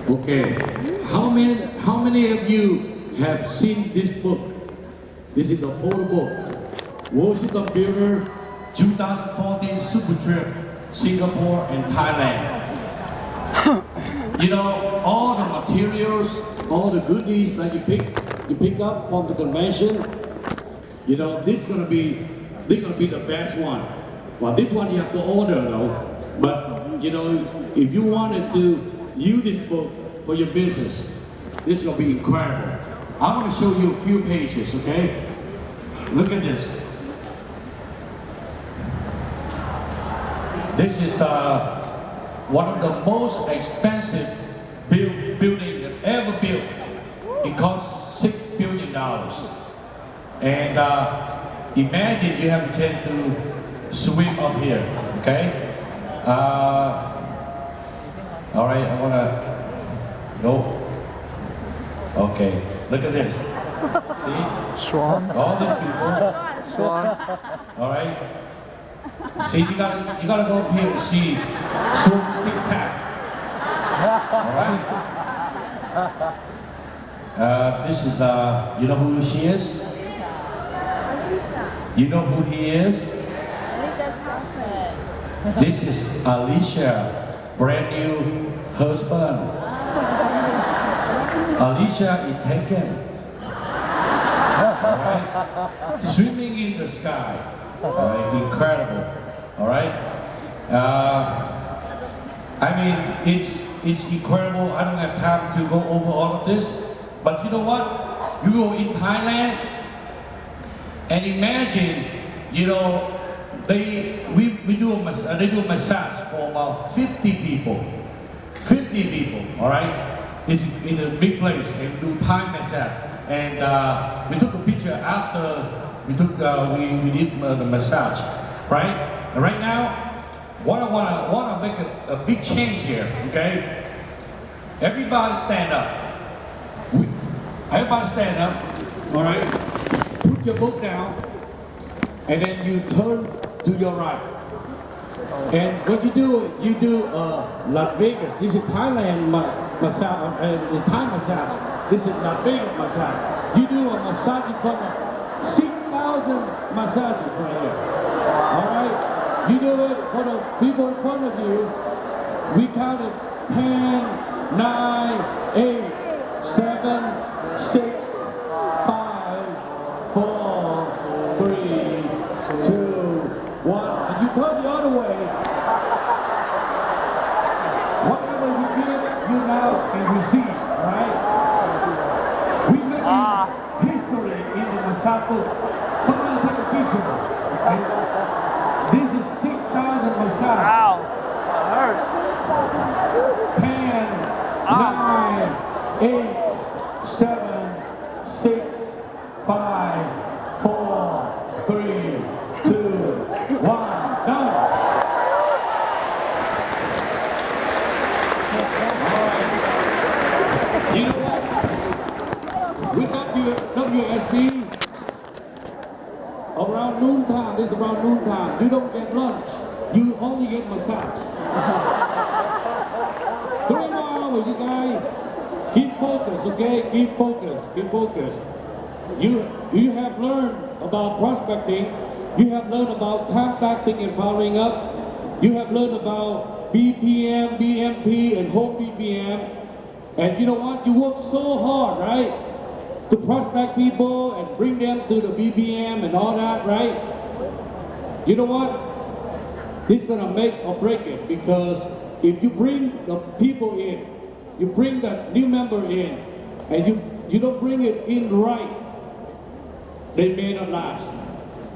Okay. How many of you have seen this book? This is the photo book. Washington Builder 2014 Super Trip, Singapore and Thailand. You know, all the materials, all the goodies that you pick up from the convention, you know, they're gonna be the best one. Well, this one you have to order though. But you know, if you wanted to use this book for your business, this is gonna be incredible. I'm gonna show you a few pages, okay? Look at this. This is one of the most expensive building that ever built. It costs $6 billion. And imagine you have a chance to swim up here, okay? All right, I wanna go. Okay, look at this. See? Swan. All these people. Swan. All right. See, you gotta go up here and see swim sit tap. All right. This is you know who she is? You know who he is? This is Alicia, brand new husband. Alicia is taken. All right. Swimming in the sky. All right. Incredible. All right. I mean, it's incredible. I don't have time to go over all of this, but you know what? You go in Thailand, and imagine, you know, they do a massage for about 50 people. 50 people. All right. It's in a big place and do Thai massage. And we took a picture after we did the massage, right? And right now, what I wanna make a big change here, okay? Everybody stand up. Everybody stand up, all right? Put your book down, and then you turn to your right. And what you do Las Vegas. This is Thailand massage, Thai massage. This is Las Vegas massage. You do a massage in front of 6,000 massages right here. All right? You do it for the people in front of you. We counted 10, 9, 8, 7, 6, 5, 4, 3, 2, 1. And you turn the other way. Whatever you give, you now can receive, right? We make history in the massage book. Somebody take a picture. Okay? This is 6,000 massages. Wow. That hurts. 10, 9, 8, 7, 6, 5, 4, 3, 2, 1, done. You know what? We got WSB around noon time. This is around noon time. You don't get lunch. You only get massage. 3 more hours, you guys. Keep focused, okay? Keep focused. Keep focused. You have learned about prospecting. You have learned about contacting and following up. You have learned about BPM, BMP, and home BPM. And you know what? You work so hard, right? To prospect people and bring them to the BPM and all that, right? You know what? This is gonna make or break it, because if you bring the people in, you bring the new member in, and you don't bring it in right, they may not last.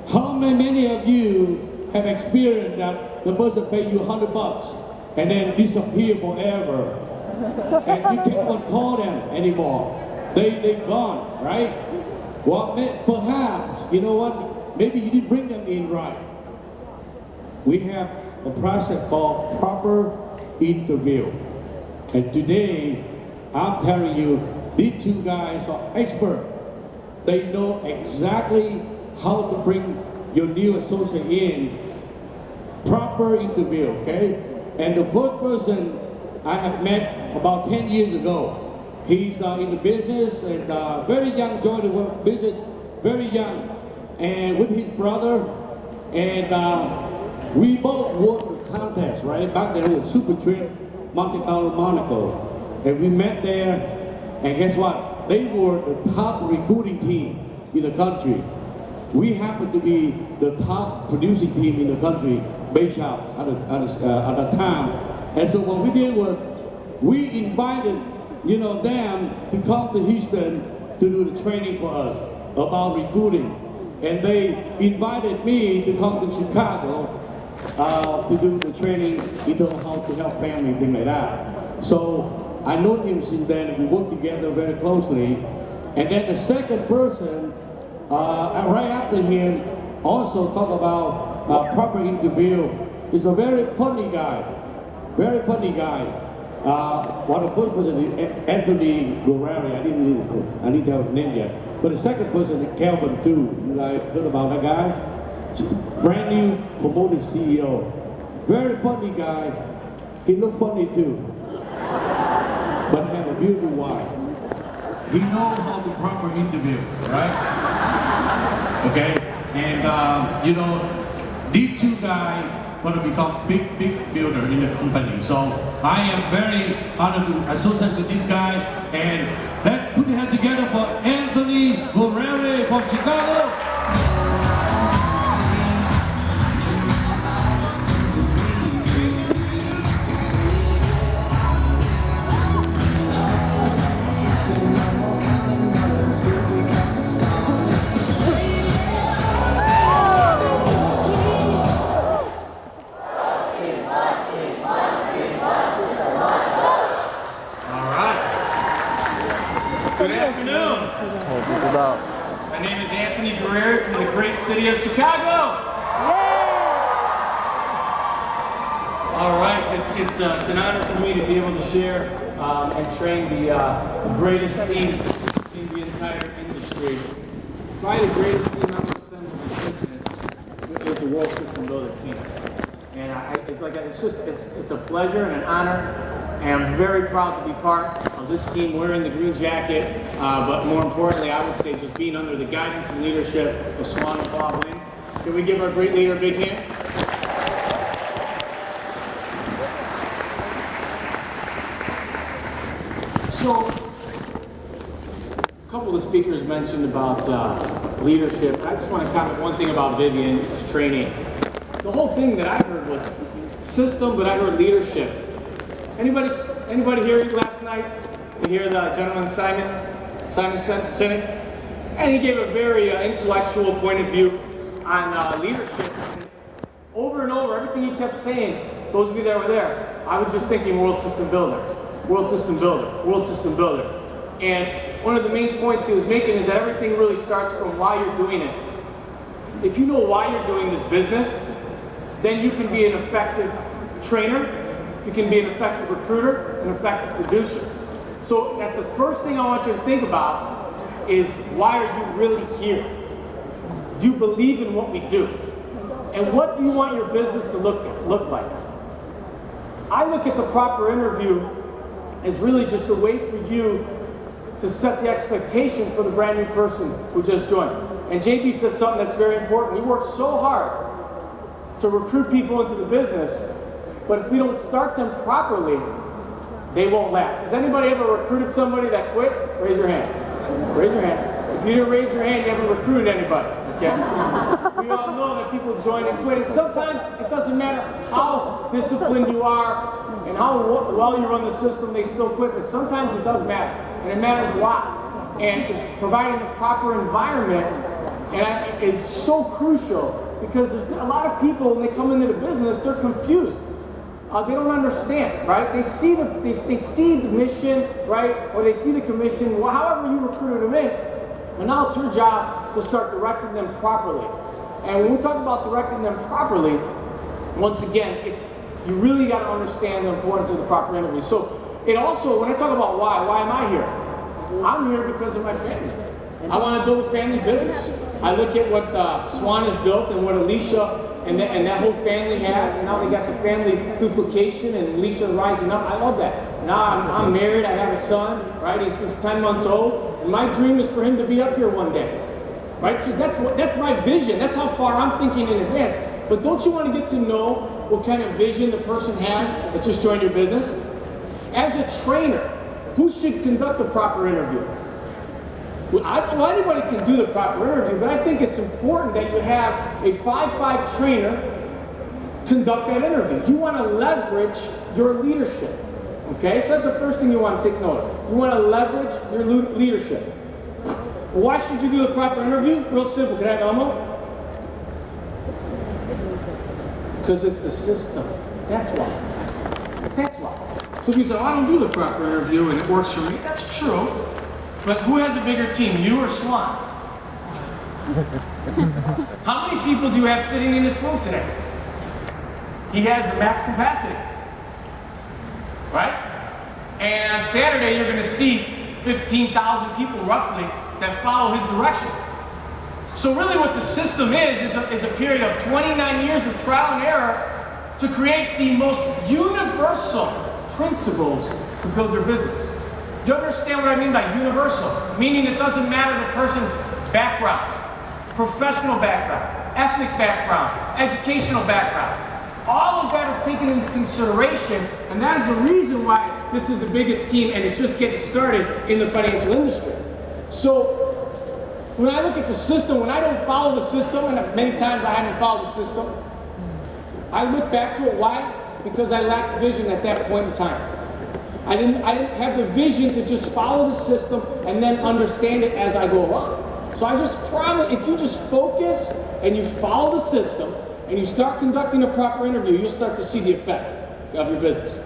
How many of you have experienced that the person pay you $100 and then disappear forever, and you can't even call them anymore? They're gone, right? Well, perhaps, you know what? Maybe you didn't bring them in right. We have a process called proper interview. And today, I'm telling you, these two guys are experts. They know exactly how to bring your new associate in. Proper interview, okay? And the first person I have met about 10 years ago. He's in the business and very young, joined the business very young, and with his brother, and we both won the contest, right? Back then it was Super Trip, Monte Carlo, Monaco, and we met there, and guess what? They were the top recruiting team in the country. We happened to be the top producing team in the country, based out at the time. And so what we did was, we invited, them to come to Houston to do the training for us about recruiting. And they invited me to come to Chicago to do the training into how to help family, things like that. So I known him since then, and we worked together very closely. And then the second person, right after him, also talk about proper interview. He's a very funny guy, very funny guy. One of the first person is Anthony Guerrero. I need to have a name yet. But the second person is Calvin too. You guys heard about that guy? Brand new promoted CEO. Very funny guy. He looked funny too, but have a beautiful wife. He knows how to proper interview, right? Okay, and these two guys going to become big builder in the company. So I am very honored to associate with this guy, and let's put your hand together for Anthony Guerrero from Chicago. Good afternoon. What's it about? My name is Anthony Guerrero from the great city of Chicago. All right, it's an honor for me to be able to share and train the greatest team in the entire industry. Probably the greatest team ever assembled in fitness is the World System Builder team. And it's a pleasure and an honor. And I'm very proud to be part of this team wearing the green jacket, but more importantly, I would say just being under the guidance and leadership of Swan and Bob Wynn. Can we give our great leader a big hand? So, a couple of the speakers mentioned about leadership. I just want to comment one thing about Vivian, it's training. The whole thing that I heard was system, but I heard leadership. Anybody here last night to hear the gentleman Simon Sinek? And he gave a very intellectual point of view on leadership. Over and over, everything he kept saying, those of you that were there, I was just thinking world system builder, world system builder, world system builder. And one of the main points he was making is that everything really starts from why you're doing it. If you know why you're doing this business, then you can be an effective trainer, you can be an effective recruiter, an effective producer. So that's the first thing I want you to think about is why are you really here? Do you believe in what we do? And what do you want your business to look like? I look at the proper interview as really just a way for you to set the expectation for the brand new person who just joined. And JB said something that's very important. We work so hard to recruit people into the business, but if we don't start them properly, they won't last. Has anybody ever recruited somebody that quit? Raise your hand. Raise your hand. If you didn't raise your hand, you haven't recruited anybody. Okay? We all know that people join and quit, and sometimes it doesn't matter how disciplined you are and how well you run the system, they still quit, but sometimes it does matter, and it matters why. And it's providing the proper environment and is so crucial because there's a lot of people, when they come into the business, they're confused. They don't understand, right? They see the mission, right? Or they see the commission, however you recruited them in. And now it's your job to start directing them properly. And when we talk about directing them properly, once again, you really got to understand the importance of the proper interview. So it also, when I talk about why am I here? I'm here because of my family. I want to build a family business. I look at what Swan has built and what Alicia and that whole family has, and now they got the family duplication and Alicia rising up. I love that. Now I'm married, I have a son, right? He's 10 months old, and my dream is for him to be up here one day, right? So that's my vision. That's how far I'm thinking in advance. But don't you want to get to know what kind of vision the person has that just joined your business? As a trainer, who should conduct a proper interview? Well, anybody can do the proper interview, but I think it's important that you have a 5'5" trainer conduct that interview. You want to leverage your leadership, okay? So that's the first thing you want to take note of. You want to leverage your leadership. Well, why should you do the proper interview? Real simple. Can I have Elmo? Because it's the system. That's why. That's why. So if you say, oh, I don't do the proper interview and it works for me, that's true. But who has a bigger team, you or Swan? How many people do you have sitting in this room today? He has the max capacity, right? And on Saturday, you're going to see 15,000 people roughly that follow his direction. So really what the system is a period of 29 years of trial and error to create the most universal principles to build your business. Do you understand what I mean by universal? Meaning it doesn't matter the person's background, professional background, ethnic background, educational background. All of that is taken into consideration, and that is the reason why this is the biggest team and it's just getting started in the financial industry. So when I look at the system, when I don't follow the system, and many times I haven't followed the system, I look back to it. Why? Because I lacked vision at that point in time. I didn't have the vision to just follow the system and then understand it as I go along. So I just promise, if you just focus and you follow the system and you start conducting a proper interview, you'll start to see the effect of your business.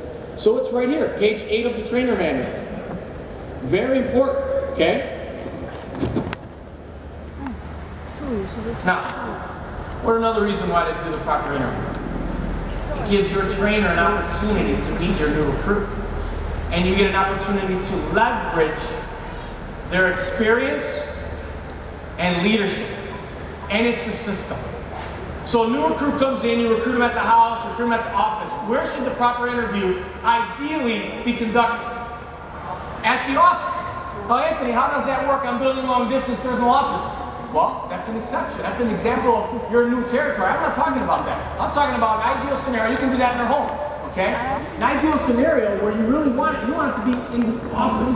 So it's right here, page 8 of the trainer manual. Very important, okay? Now, what another reason why to do the proper interview? It gives your trainer an opportunity to meet your new recruit. And you get an opportunity to leverage their experience and leadership. And it's the system. So a new recruit comes in, you recruit them at the house, recruit them at the office. Where should the proper interview ideally be conducted? At the office. Well, Anthony, how does that work? I'm building long distance, there's no office. Well, that's an exception. That's an example of your new territory. I'm not talking about that. I'm talking about an ideal scenario. You can do that in your home. Okay? An ideal scenario where you really want it, you want it to be in the office.